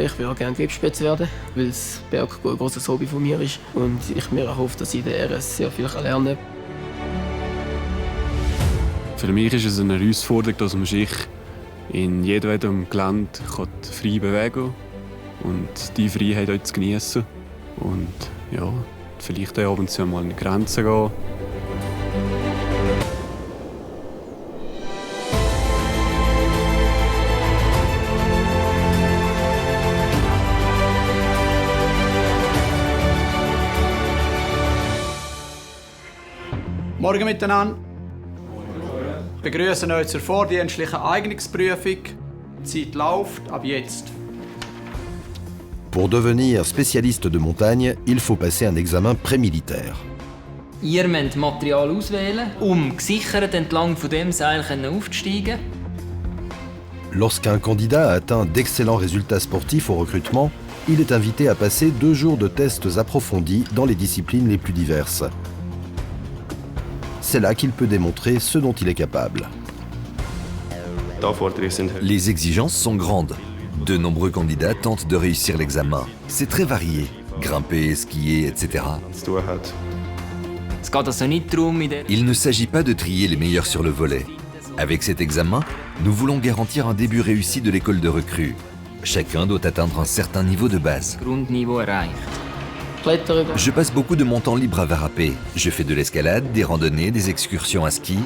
Ich würde auch gerne Gripspitze werden, weil das Berg ein grosses Hobby von mir ist und ich mir auch hoffe, dass ich in der RS sehr viel lernen kann. Für mich ist es eine Herausforderung, dass man sich in jedem Gelände frei bewegen kann und die Freiheit dort zu genießen. Und ja, vielleicht auch ab und zu mal an die Grenzen gehen. Morgen miteinander. Ich begrüße euch zur vordienstlichen Eignungsprüfung. Die Zeit läuft ab jetzt. Pour devenir spécialiste de montagne, il faut passer un examen prémilitaire. Ihr müsst Material auswählen, gesichert entlang von dem Seil aufzusteigen. Lorsqu'un candidat atteint d'excellents résultats sportifs au recrutement, il est invité à passer 2 jours de tests approfondis dans les disciplines les plus diverses. C'est là qu'il peut démontrer ce dont il est capable. Les exigences sont grandes. De nombreux candidats tentent de réussir l'examen. C'est très varié. Grimper, skier, etc. Il ne s'agit pas de trier les meilleurs sur le volet. Avec cet examen, nous voulons garantir un début réussi de l'école de recrues. Chacun doit atteindre un certain niveau de base. Je passe beaucoup de mon temps libre à Varapé. Je fais de l'escalade, des randonnées, des excursions à ski.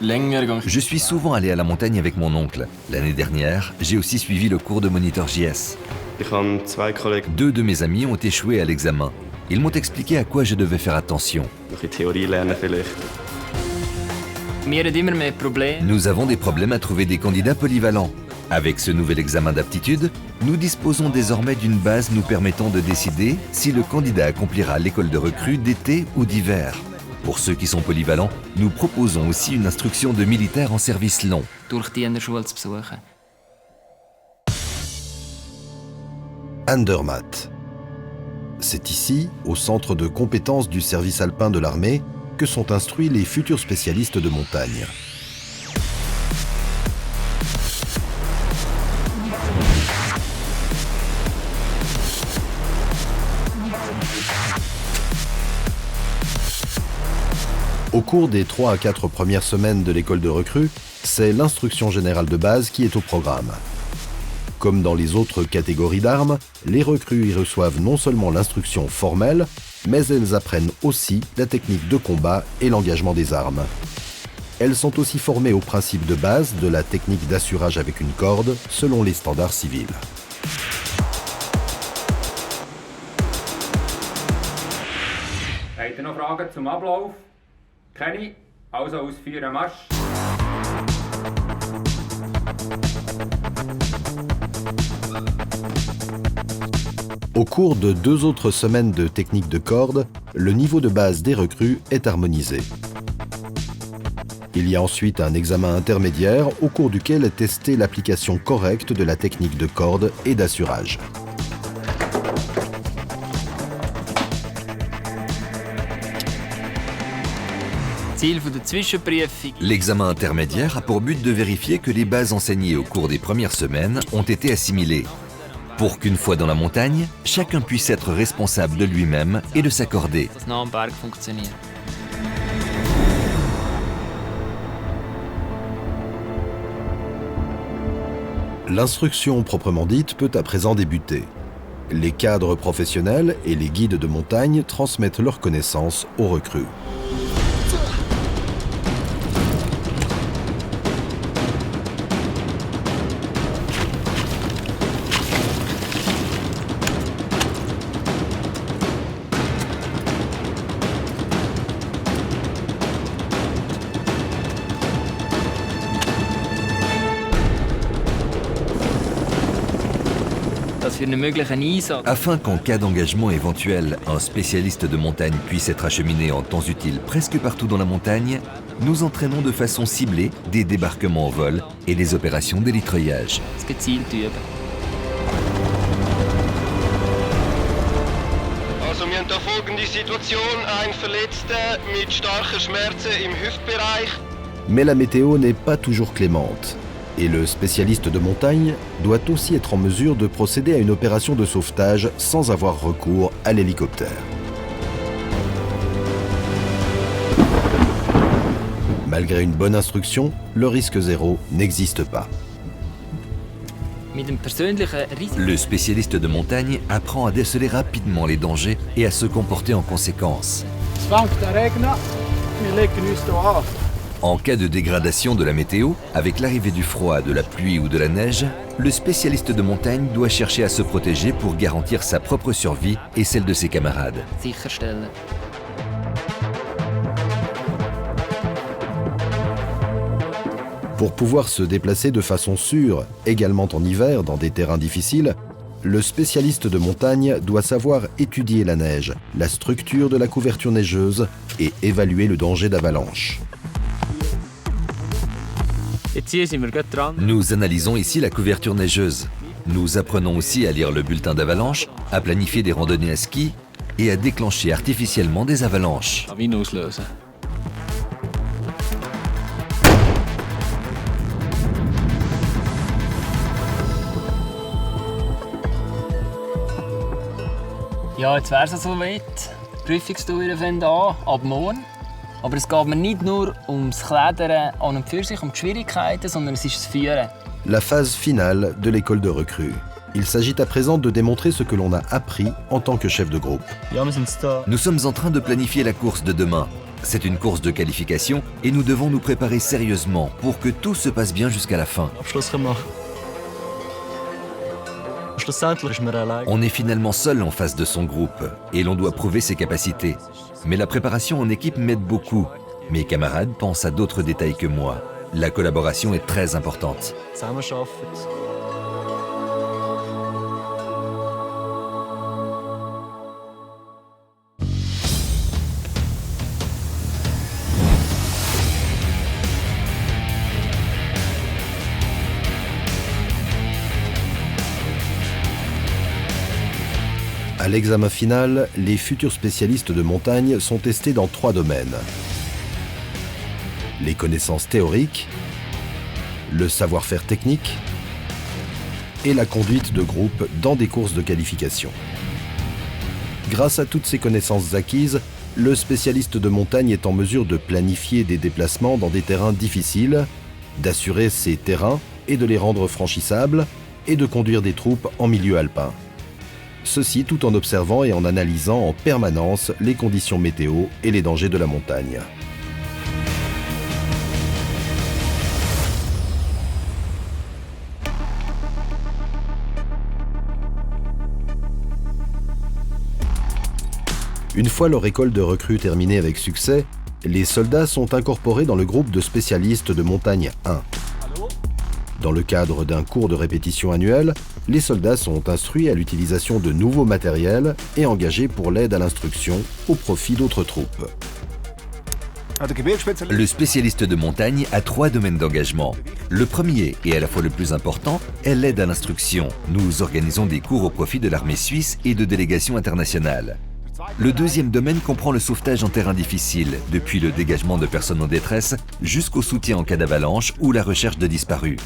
Je suis souvent allé à la montagne avec mon oncle. L'année dernière, j'ai aussi suivi le cours de moniteur JS. 2 de mes amis ont échoué à l'examen. Ils m'ont expliqué à quoi je devais faire attention. Nous avons des problèmes à trouver des candidats polyvalents. Avec ce nouvel examen d'aptitude, nous disposons désormais d'une base nous permettant de décider si le candidat accomplira l'école de recrue d'été ou d'hiver. Pour ceux qui sont polyvalents, nous proposons aussi une instruction de militaires en service long. Andermatt. C'est ici, au centre de compétences du service alpin de l'armée, que sont instruits les futurs spécialistes de montagne. Au cours des 3 à 4 premières semaines de l'école de recrues, c'est l'instruction générale de base qui est au programme. Comme dans les autres catégories d'armes, les recrues y reçoivent non seulement l'instruction formelle, mais elles apprennent aussi la technique de combat et l'engagement des armes. Elles sont aussi formées aux principes de base de la technique d'assurage avec une corde, selon les standards civils. Habt ihr noch Fragen zum Ablauf? Keine? Also ausführen, Marsch! Au cours de 2 autres semaines de technique de corde, le niveau de base des recrues est harmonisé. Il y a ensuite un examen intermédiaire au cours duquel est testée l'application correcte de la technique de corde et d'assurage. L'examen intermédiaire a pour but de vérifier que les bases enseignées au cours des premières semaines ont été assimilées. Pour qu'une fois dans la montagne, chacun puisse être responsable de lui-même et de s'accorder. L'instruction proprement dite peut à présent débuter. Les cadres professionnels et les guides de montagne transmettent leurs connaissances aux recrues. Afin qu'en cas d'engagement éventuel, un spécialiste de montagne puisse être acheminé en temps utile presque partout dans la montagne, nous entraînons de façon ciblée des débarquements en vol et des opérations d'élitreillage. Also wir haben hier folgende Situation, ein Verletzter mit starken Schmerzen im Hüftbereich. Mais la météo n'est pas toujours clémente. Et le spécialiste de montagne doit aussi être en mesure de procéder à une opération de sauvetage sans avoir recours à l'hélicoptère. Malgré une bonne instruction, le risque zéro n'existe pas. Le spécialiste de montagne apprend à déceler rapidement les dangers et à se comporter en conséquence. En cas de dégradation de la météo, avec l'arrivée du froid, de la pluie ou de la neige, le spécialiste de montagne doit chercher à se protéger pour garantir sa propre survie et celle de ses camarades. Pour pouvoir se déplacer de façon sûre, également en hiver dans des terrains difficiles, le spécialiste de montagne doit savoir étudier la neige, la structure de la couverture neigeuse et évaluer le danger d'avalanche. Nous analysons ici la couverture neigeuse. Nous apprenons aussi à lire le bulletin d'avalanche, à planifier des randonnées à ski et à déclencher artificiellement des avalanches. Ja, jetzt wäre es soweit. Die Prüfungstouren fangen an, ab morgen. Aber es geht mir nicht nur ums Klettern an und für sich, um die Schwierigkeiten, sondern es ist das Führen. La phase finale de l'école de recrues. Il s'agit à présent de démontrer ce que l'on a appris en tant que chef de groupe. Nous sommes en train de planifier la course de demain. C'est une course de qualification et nous devons nous préparer sérieusement pour que tout se passe bien jusqu'à la fin. On est finalement seul en face de son groupe et l'on doit prouver ses capacités. Mais la préparation en équipe m'aide beaucoup. Mes camarades pensent à d'autres détails que moi. La collaboration est très importante. À l'examen final, les futurs spécialistes de montagne sont testés dans 3 domaines. Les connaissances théoriques, le savoir-faire technique et la conduite de groupe dans des courses de qualification. Grâce à toutes ces connaissances acquises, le spécialiste de montagne est en mesure de planifier des déplacements dans des terrains difficiles, d'assurer ces terrains et de les rendre franchissables, et de conduire des troupes en milieu alpin. Ceci tout en observant et en analysant en permanence les conditions météo et les dangers de la montagne. Une fois leur école de recrues terminée avec succès, les soldats sont incorporés dans le groupe de spécialistes de montagne 1. Dans le cadre d'un cours de répétition annuel, les soldats sont instruits à l'utilisation de nouveaux matériels et engagés pour l'aide à l'instruction au profit d'autres troupes. Le spécialiste de montagne a 3 domaines d'engagement. Le premier, et à la fois le plus important, est l'aide à l'instruction. Nous organisons des cours au profit de l'armée suisse et de délégations internationales. Le deuxième domaine comprend le sauvetage en terrain difficile, depuis le dégagement de personnes en détresse jusqu'au soutien en cas d'avalanche ou la recherche de disparus.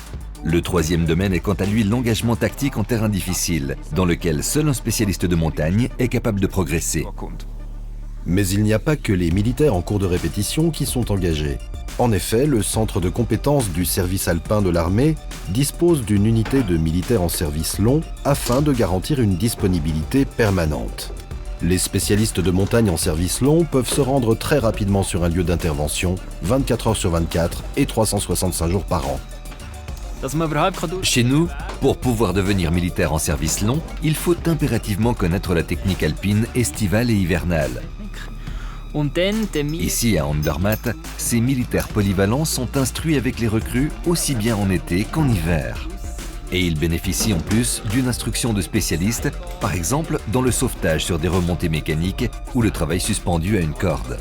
Le troisième domaine est quant à lui l'engagement tactique en terrain difficile, dans lequel seul un spécialiste de montagne est capable de progresser. Mais il n'y a pas que les militaires en cours de répétition qui sont engagés. En effet, le centre de compétences du service alpin de l'armée dispose d'une unité de militaires en service long afin de garantir une disponibilité permanente. Les spécialistes de montagne en service long peuvent se rendre très rapidement sur un lieu d'intervention, 24 heures sur 24 et 365 jours par an. Chez nous, pour pouvoir devenir militaire en service long, il faut impérativement connaître la technique alpine estivale et hivernale. Ici, à Andermatt, ces militaires polyvalents sont instruits avec les recrues aussi bien en été qu'en hiver. Et ils bénéficient en plus d'une instruction de spécialistes, par exemple dans le sauvetage sur des remontées mécaniques ou le travail suspendu à une corde.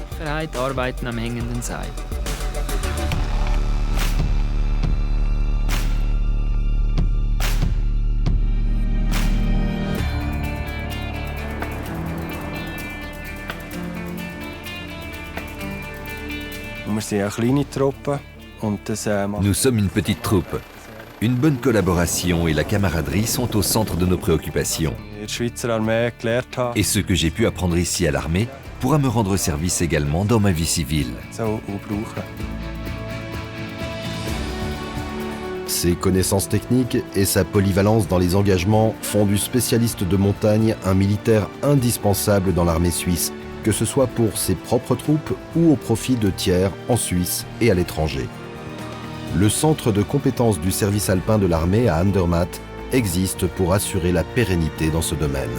Nous sommes une petite troupe. Une bonne collaboration et la camaraderie sont au centre de nos préoccupations. Et ce que j'ai pu apprendre ici à l'armée pourra me rendre service également dans ma vie civile. Ses connaissances techniques et sa polyvalence dans les engagements font du spécialiste de montagne un militaire indispensable dans l'armée suisse, que ce soit pour ses propres troupes ou au profit de tiers en Suisse et à l'étranger. Le centre de compétences du service alpin de l'armée à Andermatt existe pour assurer la pérennité dans ce domaine.